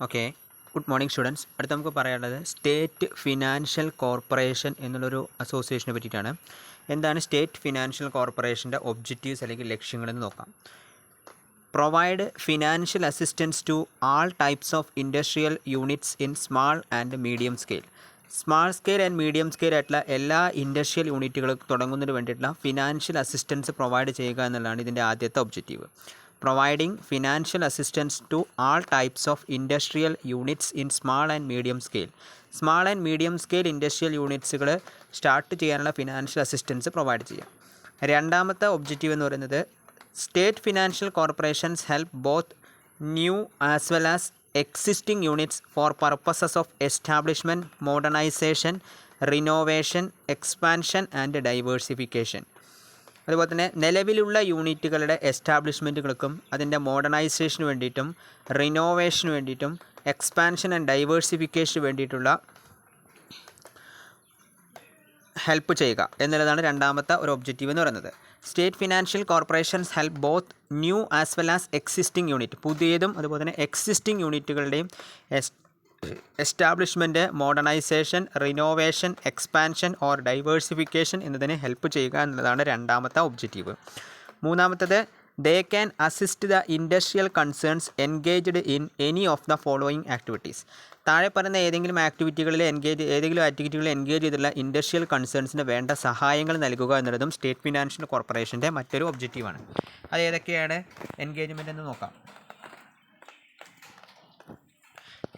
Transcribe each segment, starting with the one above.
Okay, good morning students. അടുത്ത നമുക്ക് പറയാനുള്ളത് സ്റ്റേറ്റ് ഫിനാൻഷ്യൽ കോർപ്പറേഷൻ എന്നുള്ളൊരു അസോസിയേഷനെ പറ്റിയിട്ടാണ്. എന്താണ് സ്റ്റേറ്റ് ഫിനാൻഷ്യൽ കോർപ്പറേഷൻ്റെ ഒബ്ജക്റ്റീവ്സ് അല്ലെങ്കിൽ ലക്ഷ്യങ്ങളെന്ന് നോക്കാം. Provide financial assistance to all types of industrial units in small and medium scale. Small scale and medium scale ആയിട്ടുള്ള എല്ലാ ഇൻഡസ്ട്രിയൽ യൂണിറ്റുകൾക്ക് തുടങ്ങുന്നതിന് വേണ്ടിയിട്ടുള്ള ഫിനാൻഷ്യൽ അസിസ്റ്റൻസ് പ്രൊവൈഡ് ചെയ്യുക എന്നുള്ളതാണ് ഇതിൻ്റെ ആദ്യത്തെ objective. Providing financial assistance to all types of industrial units in small and medium scale. Small and medium scale industrial യൂണിറ്റ്സുകൾ start ചെയ്യാനുള്ള ഫിനാൻഷ്യൽ അസിസ്റ്റൻസ് പ്രൊവൈഡ് ചെയ്യാം. രണ്ടാമത്തെ ഒബ്ജക്റ്റീവ് എന്ന് പറയുന്നത് state financial corporations help both new as well as existing units for purposes of establishment, modernisation, renovation, expansion and diversification. അതുപോലെ തന്നെ നിലവിലുള്ള യൂണിറ്റുകളുടെ എസ്റ്റാബ്ലിഷ്മെൻറ്റുകൾക്കും അതിൻ്റെ മോഡേണൈസേഷന് വേണ്ടിയിട്ടും റിനോവേഷന് വേണ്ടിയിട്ടും എക്സ്പാൻഷൻ ആൻഡ് ഡൈവേഴ്സിഫിക്കേഷന് വേണ്ടിയിട്ടുള്ള ഹെൽപ്പ് ചെയ്യുക എന്നുള്ളതാണ് രണ്ടാമത്തെ ഒരു ഒബ്ജക്റ്റീവ് എന്ന് പറയുന്നത്. State financial corporations help both new as well as existing unit, പുതിയതും അതുപോലെ തന്നെ എക്സിസ്റ്റിംഗ് യൂണിറ്റുകളുടെയും establishment, modernisation, renovation, expansion or diversification എന്നതിനെ ഹെൽപ്പ് ചെയ്യുക എന്നതാണ് രണ്ടാമത്തെ ഒബ്ജക്റ്റീവ്. മൂന്നാമത്തത് they can assist the industrial concerns engaged in any of the following activities. താഴെ പറയുന്ന ഏതെങ്കിലും ആക്ടിവിറ്റികളിൽ എൻഗേജ് ചെയ്തുള്ള ഇൻഡസ്ട്രിയൽ കൺസേൺസിന് വേണ്ട സഹായങ്ങൾ നൽകുക എന്നുള്ളതും സ്റ്റേറ്റ് ഫിനാൻഷ്യൽ കോർപ്പറേഷൻ്റെ മറ്റൊരു ഒബ്ജക്റ്റീവാണ്. അത് ഏതൊക്കെയാണ് എൻഗേജ്മെൻ്റ് എന്ന് നോക്കാം.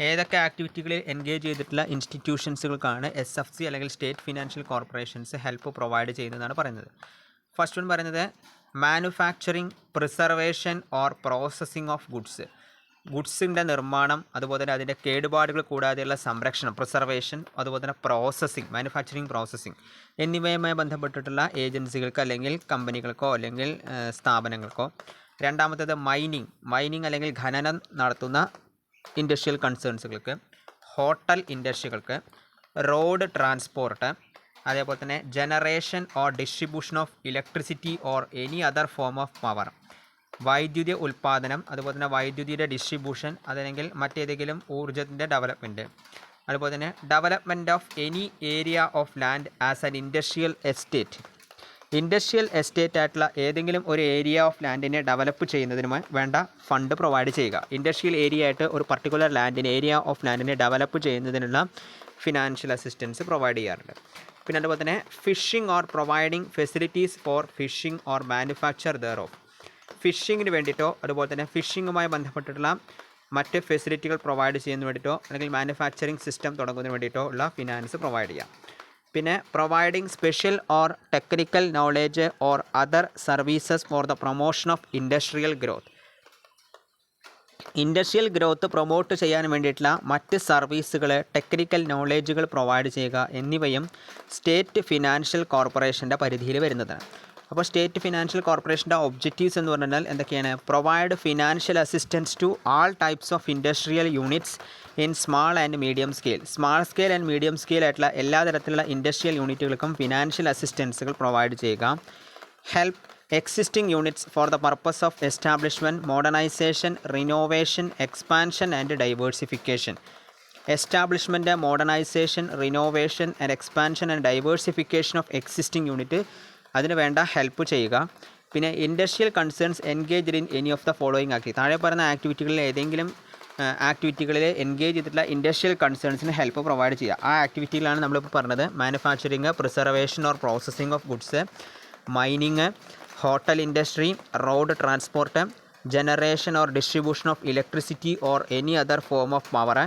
ഏതൊക്കെ ആക്ടിവിറ്റികളിൽ എൻഗേജ് ചെയ്തിട്ടുള്ള ഇൻസ്റ്റിറ്റ്യൂഷൻസുകൾക്കാണ് SFC അല്ലെങ്കിൽ state financial corporations help provide ചെയ്യുന്നതെന്നാണ് പറയുന്നത്. ഫസ്റ്റ് വൺ പറയുന്നത് manufacturing, preservation or processing of goods. ഗുഡ്സിൻ്റെ നിർമ്മാണം, അതുപോലെ തന്നെ അതിൻ്റെ കേടുപാടുകൾ കൂടാതെയുള്ള സംരക്ഷണം, പ്രിസർവേഷൻ, അതുപോലെ തന്നെ പ്രോസസ്സിംഗ്, മാനുഫാക്ചറിങ്, പ്രോസസ്സിംഗ് എന്നിവയുമായി ബന്ധപ്പെട്ടിട്ടുള്ള ഏജൻസികൾക്ക് അല്ലെങ്കിൽ കമ്പനികൾക്കോ അല്ലെങ്കിൽ സ്ഥാപനങ്ങൾക്കോ. രണ്ടാമത്തേത് മൈനിങ് അല്ലെങ്കിൽ ഖനനം നടത്തുന്ന ഇൻഡസ്ട്രിയൽ കൺസേൺസുകൾക്ക്, ഹോട്ടൽ ഇൻഡസ്ട്രികൾക്ക്, റോഡ് ട്രാൻസ്പോർട്ട്, അതേപോലെ തന്നെ generation or distribution of electricity or any other form of power, വൈദ്യുതി ഉൽപ്പാദനം, അതുപോലെ തന്നെ വൈദ്യുതിയുടെ ഡിസ്ട്രിബ്യൂഷൻ, അതല്ലെങ്കിൽ മറ്റേതെങ്കിലും ഊർജ്ജത്തിൻ്റെ ഡെവലപ്മെൻറ്റ്, അതുപോലെ തന്നെ development of any area of land as an industrial estate. Industrial estate ആയിട്ടുള്ള ഏതെങ്കിലും ഒരു ഏരിയ ഓഫ് ലാൻഡിനെ ഡെവലപ്പ് ചെയ്യുന്നതിനുമായി വേണ്ട ഫണ്ട് പ്രൊവൈഡ് ചെയ്യുക. ഇൻഡസ്ട്രിയൽ ഏരിയ ആയിട്ട് ഒരു പർട്ടിക്കുലർ ഏരിയ ഓഫ് ലാൻഡിനെ ഡെവലപ്പ് ചെയ്യുന്നതിനുള്ള ഫിനാൻഷ്യൽ അസിസ്റ്റൻസ് പ്രൊവൈഡ് ചെയ്യാറുണ്ട്. പിന്നെ അതുപോലെ തന്നെ fishing or providing facilities for fishing or manufacture thereof. ഫിഷിങ്ങിന് വേണ്ടിയിട്ടോ അതുപോലെ തന്നെ ഫിഷിങ്ങുമായി ബന്ധപ്പെട്ടിട്ടുള്ള മറ്റ് ഫെസിലിറ്റികൾ പ്രൊവൈഡ് ചെയ്യുന്നതിന് വേണ്ടിയിട്ടോ അല്ലെങ്കിൽ മാനുഫാക്ചറിങ് സിസ്റ്റം തുടങ്ങുന്നതിന് വേണ്ടിയിട്ടോ ഉള്ള ഫിനാൻസ് പ്രൊവൈഡ് ചെയ്യാം. പിന്നെ providing special or technical knowledge or other services for the promotion of industrial growth. Industrial growth promote ചെയ്യാൻ വേണ്ടിയിട്ടുള്ള മറ്റ് സർവീസുകൾ, ടെക്നിക്കൽ നോളേജുകൾ പ്രൊവൈഡ് ചെയ്യുക എന്നിവയും സ്റ്റേറ്റ് ഫിനാൻഷ്യൽ കോർപ്പറേഷൻ്റെ പരിധിയിൽ വരുന്നതാണ്. അപ്പോൾ സ്റ്റേറ്റ് ഫിനാൻഷ്യൽ കോർപ്പറേഷൻ്റെ ഒബ്ജക്റ്റീവ്സ് എന്ന് പറഞ്ഞാൽ എന്തൊക്കെയാണ്? Provide financial assistance to all types of industrial units in small and medium scale. Small scale and medium scale ആയിട്ടുള്ള എല്ലാ തരത്തിലുള്ള ഇൻഡസ്ട്രിയൽ യൂണിറ്റുകൾക്കും ഫിനാൻഷ്യൽ അസിസ്റ്റൻസുകൾ പ്രൊവൈഡ് ചെയ്യുക. Help existing units for the purpose of establishment, modernisation, renovation, expansion and diversification. Establishment, modernisation, renovation and expansion and diversification of existing unit, അതിന് വേണ്ട help ചെയ്യുക. പിന്നെ industrial concerns engaged in any of the following activity. താഴെ പറയുന്ന ആക്ടിവിറ്റികളിൽ ഏതെങ്കിലും ആക്ടിവിറ്റികളിൽ engage ചെയ്തിട്ടുള്ള ഇൻഡസ്ട്രിയൽ കൺസേൺസിന് ഹെൽപ്പ് പ്രൊവൈഡ് ചെയ്യുക. ആ ആക്ടിവിറ്റികളാണ് നമ്മളിപ്പോൾ പറഞ്ഞത്. Manufacturing, preservation or processing of goods, mining, hotel industry, road transport, generation or distribution of electricity or any other form of power,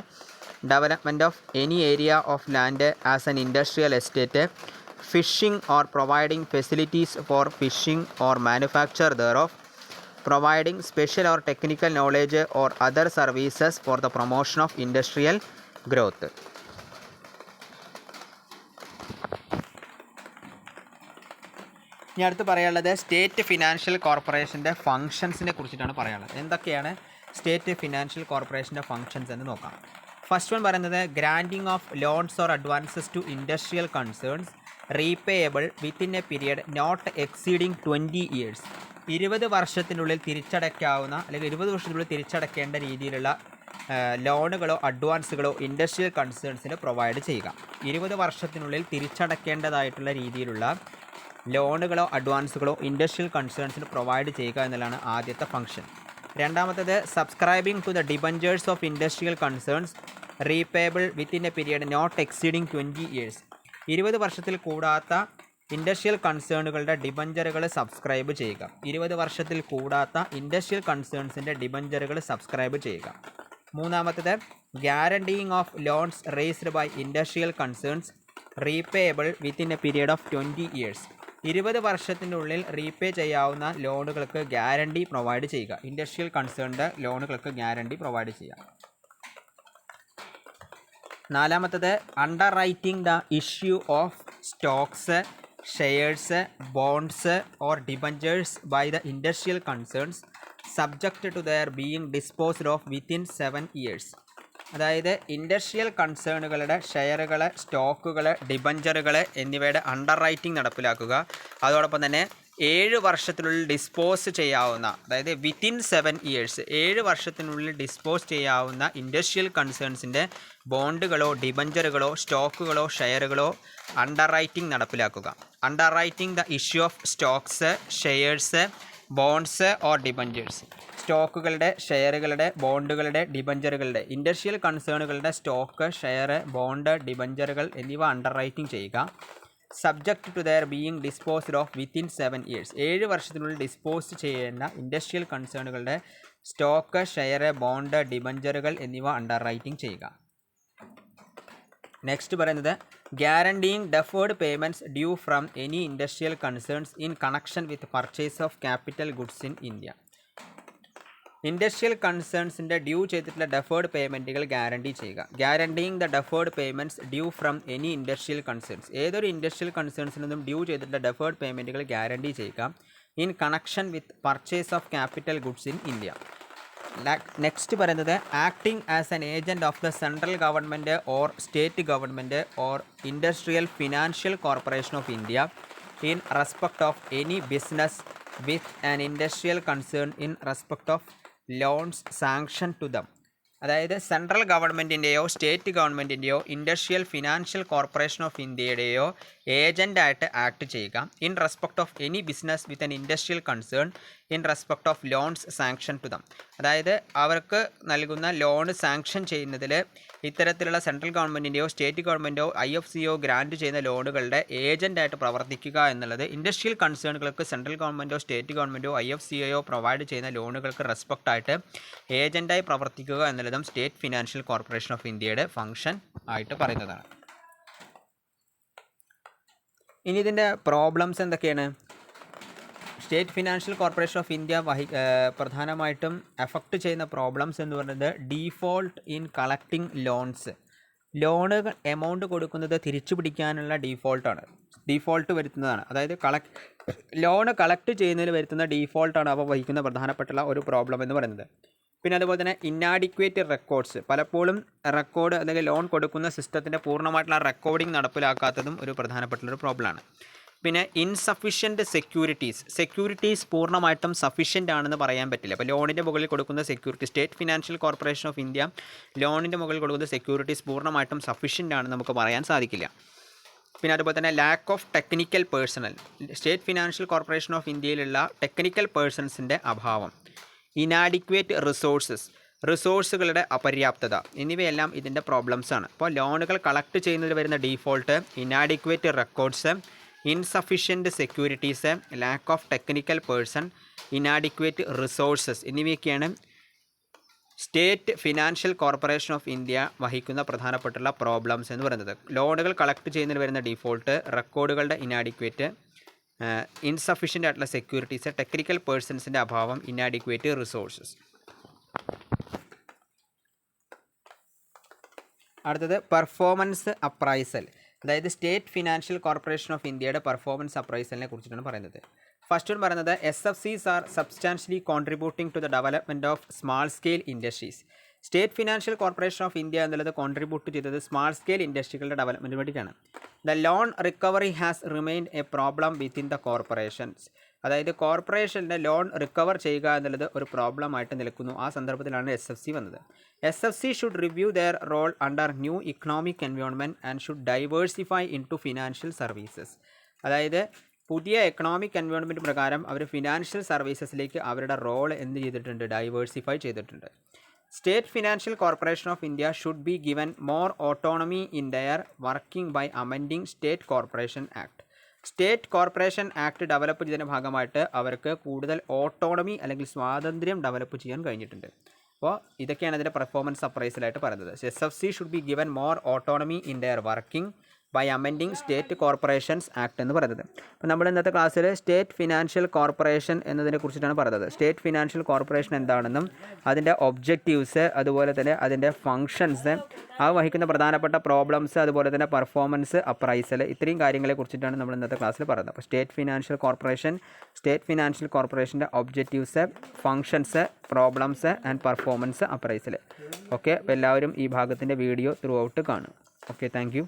development of any area of land as an industrial estate, fishing or providing facilities for fishing or manufacture thereof, providing special or technical knowledge or other services for the promotion of industrial growth. ഇനി അടുത്ത് പറയാനുള്ളത് state financial കോർപ്പറേഷൻ്റെ ഫങ്ഷൻസിനെ കുറിച്ചിട്ടാണ് പറയാനുള്ളത്. എന്തൊക്കെയാണ് state financial കോർപ്പറേഷൻ്റെ functions എന്ന് നോക്കാം. ഫസ്റ്റ് വൺ പറയുന്നത് granting of loans or advances to industrial concerns repayable within a period not exceeding 20 years. 20 വർഷത്തിനുള്ളിൽ തിരിച്ചടയ്ക്കാവുന്ന അല്ലെങ്കിൽ 20 വർഷത്തിനുള്ളിൽ തിരിച്ചടയ്ക്കേണ്ട രീതിയിലുള്ള ലോണുകളോ അഡ്വാൻസുകളോ ഇൻഡസ്ട്രിയൽ കൺസേൺസിന് പ്രൊവൈഡ് ചെയ്യുക. 20 വർഷത്തിനുള്ളിൽ തിരിച്ചടയ്ക്കേണ്ടതായിട്ടുള്ള രീതിയിലുള്ള ലോണുകളോ അഡ്വാൻസുകളോ ഇൻഡസ്ട്രിയൽ കൺസേൺസിന് പ്രൊവൈഡ് ചെയ്യുക എന്നുള്ളതാണ് ആദ്യത്തെ ഫംഗ്ഷൻ. രണ്ടാമത്തേത് subscribing to the debentures of industrial concerns repayable within a period not exceeding 20 years. 20 വർഷത്തിൽ കൂടാത്ത ഇൻഡസ്ട്രിയൽ കൺസേണുകളുടെ ഡിബഞ്ചറുകൾ സബ്സ്ക്രൈബ് ചെയ്യുക. 20 വർഷത്തിൽ കൂടാത്ത ഇൻഡസ്ട്രിയൽ കൺസേൺസിൻ്റെ ഡിബഞ്ചറുകൾ സബ്സ്ക്രൈബ് ചെയ്യുക. മൂന്നാമത്തേത് guaranteeing of loans raised by industrial concerns repayable within a period of 20 years. 20 വർഷത്തിനുള്ളിൽ repay ചെയ്യാവുന്ന ലോണുകൾക്ക് guarantee provide ചെയ്യുക. Industrial കൺസേണിൻ്റെ ലോണുകൾക്ക് ഗ്യാരണ്ടി പ്രൊവൈഡ് ചെയ്യുക. നാലാമത്തത് underwriting the issue of stocks, shares, bonds or debentures by the industrial concerns subject to their being disposed of within 7 years. അതായത് industrial കൺസേണുകളുടെ ഷെയറുകൾ, സ്റ്റോക്കുകൾ, ഡിബഞ്ചറുകൾ എന്നിവയുടെ അണ്ടർ റൈറ്റിംഗ് നടപ്പിലാക്കുക. അതോടൊപ്പം തന്നെ 7 വർഷത്തിനുള്ളിൽ ഡിസ്പോസ് ചെയ്യാവുന്ന, അതായത് വിത്തിൻ 7 years 7 വർഷത്തിനുള്ളിൽ ഡിസ്പോസ് ചെയ്യാവുന്ന ഇൻഡസ്ട്രിയൽ കൺസേൺസിൻ്റെ ബോണ്ടുകളോ ഡിബഞ്ചറുകളോ സ്റ്റോക്കുകളോ ഷെയറുകളോ അണ്ടർ റൈറ്റിംഗ് നടപ്പിലാക്കുക. Underwriting the issue of stocks, shares, bonds or debentures. സ്റ്റോക്കുകളുടെ, ഷെയറുകളുടെ, ബോണ്ടുകളുടെ, ഡിബഞ്ചറുകളുടെ, ഇൻഡസ്ട്രിയൽ കൺസേണുകളുടെ സ്റ്റോക്ക്, ഷെയർ, ബോണ്ട്, ഡിബഞ്ചറുകൾ എന്നിവ അണ്ടർ റൈറ്റിംഗ് ചെയ്യുക. Subject to their being disposed of within 7 years 7 വർഷത്തിനുള്ളിൽ ഡിസ്പോസ് ചെയ്യുന്ന ഇൻഡസ്ട്രിയൽ കൺസേണുകളുടെ സ്റ്റോക്ക്, ഷെയർ, ബോണ്ട്, ഡിബഞ്ചറുകൾ എന്നിവ അണ്ടർ റൈറ്റിംഗ് ചെയ്യുക. നെക്സ്റ്റ് പറയുന്നത് guaranteeing deferred payments due from any industrial concerns in connection with purchase of capital goods in India. Industrial കൺസേൺസിൻ്റെ due ചെയ്തിട്ടുള്ള deferred പേയ്മെൻറ്റുകൾ ഗ്യാരണ്ടി ചെയ്യുക. Guaranteeing the deferred payments due from any industrial concerns. ഏതൊരു industrial കൺസേൺസിൽ നിന്നും due ചെയ്തിട്ടുള്ള deferred പേയ്മെൻറ്റുകൾ guarantee ചെയ്യുക. In connection with purchase of capital goods in India. Next പറയുന്നത് acting as an agent of the central government or state government or industrial financial corporation of India in respect of any business with an industrial concern in respect of loans sanction to them. അതായത് central ഗവൺമെൻറ്റിൻ്റെയോ state ഗവൺമെൻറ്റിൻ്റെയോ industrial financial corporation of ഇന്ത്യയുടെയോ ഏജൻ്റായിട്ട് act ചെയ്യുക. In respect of any business with an industrial concern in respect of loans sanction to them. അതായത് അവർക്ക് നൽകുന്ന loan sanction ചെയ്യുന്നതിൽ ഇത്തരത്തിലുള്ള സെൻട്രൽ ഗവൺമെൻറ്റിൻ്റെയോ സ്റ്റേറ്റ് ഗവൺമെൻറ്റോ IFCO ഗ്രാൻറ്റ് ചെയ്യുന്ന ലോണുകളുടെ ഏജൻ്റായിട്ട് പ്രവർത്തിക്കുക എന്നുള്ളത് ഇൻഡസ്ട്രിയൽ കൺസേണുകൾക്ക് സെൻട്രൽ ഗവൺമെൻറ്റോ സ്റ്റേറ്റ് ഗവൺമെൻറ്റോ IFCO പ്രൊവൈഡ് ചെയ്യുന്ന ലോണുകൾക്ക് റെസ്പെക്റ്റ് ആയിട്ട് ഏജൻ്റായി പ്രവർത്തിക്കുക എന്നുള്ളതും സ്റ്റേറ്റ് ഫിനാൻഷ്യൽ കോർപ്പറേഷൻ ഓഫ് ഇന്ത്യയുടെ ഫംഗ്ഷൻ ആയിട്ട് പറയുന്നതാണ്. ഇനി ഇതിൻ്റെ പ്രോബ്ലംസ് എന്തൊക്കെയാണ്? State financial corporation of India പ്രധാനമായിട്ടും എഫക്റ്റ് ചെയ്യുന്ന പ്രോബ്ലംസ് എന്ന് പറയുന്നത് default in collecting loans. Loan amount കൊടുക്കുന്നത് തിരിച്ചു പിടിക്കാനുള്ള ഡീഫോൾട്ട് വരുത്തുന്നതാണ്. അതായത് ലോണ് കളക്ട് ചെയ്യുന്നതിൽ വരുത്തുന്ന ഡീഫോൾട്ടാണ് അവ വഹിക്കുന്ന പ്രധാനപ്പെട്ടുള്ള ഒരു പ്രോബ്ലം എന്ന് പറയുന്നത്. പിന്നെ അതുപോലെ തന്നെ ഇന്നാഡിക്വേറ്റ് റെക്കോർഡ്സ്. പലപ്പോഴും റെക്കോർഡ് അല്ലെങ്കിൽ ലോൺ കൊടുക്കുന്ന സിസ്റ്റത്തിൻ്റെ പൂർണ്ണമായിട്ടുള്ള റെക്കോർഡിംഗ് നടപ്പിലാക്കാത്തതും ഒരു പ്രധാനപ്പെട്ടുള്ളൊരു പ്രോബ്ലമാണ്. പിന്നെ ഇൻസഫിഷ്യൻറ്റ് സെക്യൂരിറ്റീസ് പൂർണ്ണമായിട്ടും സഫീഷ്യൻ്റ് ആണെന്ന് പറയാൻ പറ്റില്ല. അപ്പോൾ ലോണിൻ്റെ മുകളിൽ കൊടുക്കുന്ന security, state financial corporation of India ലോണിൻ്റെ മുകളിൽ കൊടുക്കുന്ന സെക്യൂരിറ്റീസ് പൂർണ്ണമായിട്ടും സഫീഷ്യൻ്റ് ആണെന്ന് നമുക്ക് പറയാൻ സാധിക്കില്ല. പിന്നെ അതുപോലെ തന്നെ lakh of technical personal. State financial corporation of ഇന്ത്യയിലുള്ള ടെക്നിക്കൽ പേഴ്സൺസിൻ്റെ അഭാവം. ഇനാഡിക്വേറ്റ് റിസോഴ്സുകളുടെ അപര്യാപ്തത എന്നിവയെല്ലാം ഇതിൻ്റെ പ്രോബ്ലംസാണ്. അപ്പോൾ ലോണുകൾ കളക്ട് ചെയ്യുന്നതിൽ വരുന്ന default, inadequate records, insufficient securities, lack of technical person, inadequate resources എന്നിവയൊക്കെയാണ് state financial corporation of India വഹിക്കുന്ന പ്രധാനപ്പെട്ടുള്ള പ്രോബ്ലംസ് എന്ന് പറയുന്നത്. ലോണുകൾ കളക്ട് ചെയ്യുന്നതിൽ വരുന്ന ഡീഫോൾട്ട്, റെക്കോർഡുകളുടെ ഇനാഡിക്വേറ്റ്, ഇൻസഫിഷ്യൻ്റ് ആയിട്ടുള്ള സെക്യൂരിറ്റീസ്, ടെക്നിക്കൽ പേഴ്സൺസിൻ്റെ അഭാവം, ഇനാഡിക്വേറ്റ് റിസോഴ്സസ്. അടുത്തത് പെർഫോമൻസ് അപ്രൈസൽ. അതായത് സ്റ്റേറ്റ് ഫിനാൻഷ്യൽ കോർപ്പറേഷൻ ഓഫ് ഇന്ത്യയുടെ പെർഫോമൻസ് അപ്രൈസലിനെ കുറിച്ചിട്ടാണ് പറയുന്നത്. ഫസ്റ്റ് വൺ പറയുന്നത് SFCs are substantially contributing to the development of small scale industries. State financial corporation of India എന്നുള്ളത് കോൺട്രിബ്യൂട്ട് ചെയ്തത് സ്മാൾ സ്കെയിൽ ഇൻഡസ്ട്രികളുടെ ഡെവലപ്മെൻറ്റിന് വേണ്ടിയിട്ടാണ്. The loan recovery has remained A problem within the corporations. അതായത് കോർപ്പറേഷൻ്റെ loan recover ചെയ്യുക എന്നുള്ളത് ഒരു പ്രോബ്ലമായിട്ട് നിൽക്കുന്നു. ആ സന്ദർഭത്തിലാണ് SFC വന്നത്. SFC should review their role under new economic environment and should diversify into financial services. അതായത് പുതിയ എക്കണോമിക് എൻവയോൺമെൻറ്റ് പ്രകാരം അവർ ഫിനാൻഷ്യൽ സർവീസസിലേക്ക് അവരുടെ റോൾ എന്ത് ചെയ്തിട്ടുണ്ട്, ഡൈവേഴ്സിഫൈ ചെയ്തിട്ടുണ്ട്. State financial corporation of India should be given more autonomy in their working by amending state corporation act. State corporation act develop ചെയ്തതിൻ്റെ ഭാഗമായിട്ട് അവർക്ക് കൂടുതൽ ഓട്ടോണമി അല്ലെങ്കിൽ സ്വാതന്ത്ര്യം ഡെവലപ്പ് ചെയ്യാൻ കഴിഞ്ഞിട്ടുണ്ട്. അപ്പോൾ ഇതൊക്കെയാണ് അതിൻ്റെ പെർഫോമൻസ് അപ്രൈസലായിട്ട് പറയുന്നത്. SFC should be given more autonomy in their working by amending state corporations act എന്ന് പറയുന്നത്. അപ്പോൾ നമ്മൾ ഇന്നത്തെ ക്ലാസ്സിൽ സ്റ്റേറ്റ് ഫിനാൻഷ്യൽ കോർപ്പറേഷൻ എന്നതിനെ കുറിച്ചിട്ടാണ് പറയുന്നത്. സ്റ്റേറ്റ് ഫിനാൻഷ്യൽ കോർപ്പറേഷൻ എന്താണെന്നും അതിൻ്റെ ഒബ്ജക്റ്റീവ്സ്, അതുപോലെ തന്നെ അതിൻ്റെ ഫങ്ഷൻസ്, അത് വഹിക്കുന്ന പ്രധാനപ്പെട്ട പ്രോബ്ലംസ്, അതുപോലെ തന്നെ പെർഫോമൻസ് അപ്രൈസൽ, ഇത്രയും കാര്യങ്ങളെ കുറിച്ചിട്ടാണ് നമ്മൾ ഇന്നത്തെ ക്ലാസ്സിൽ പറയുന്നത്. അപ്പോൾ സ്റ്റേറ്റ് ഫിനാൻഷ്യൽ കോർപ്പറേഷൻ്റെ objectives, functions, problems and performance appraisal. Okay, അപ്പോൾ എല്ലാവരും ഈ ഭാഗത്തിൻ്റെ വീഡിയോ ത്രൂ ഔട്ട് കാണും. Okay, thank U.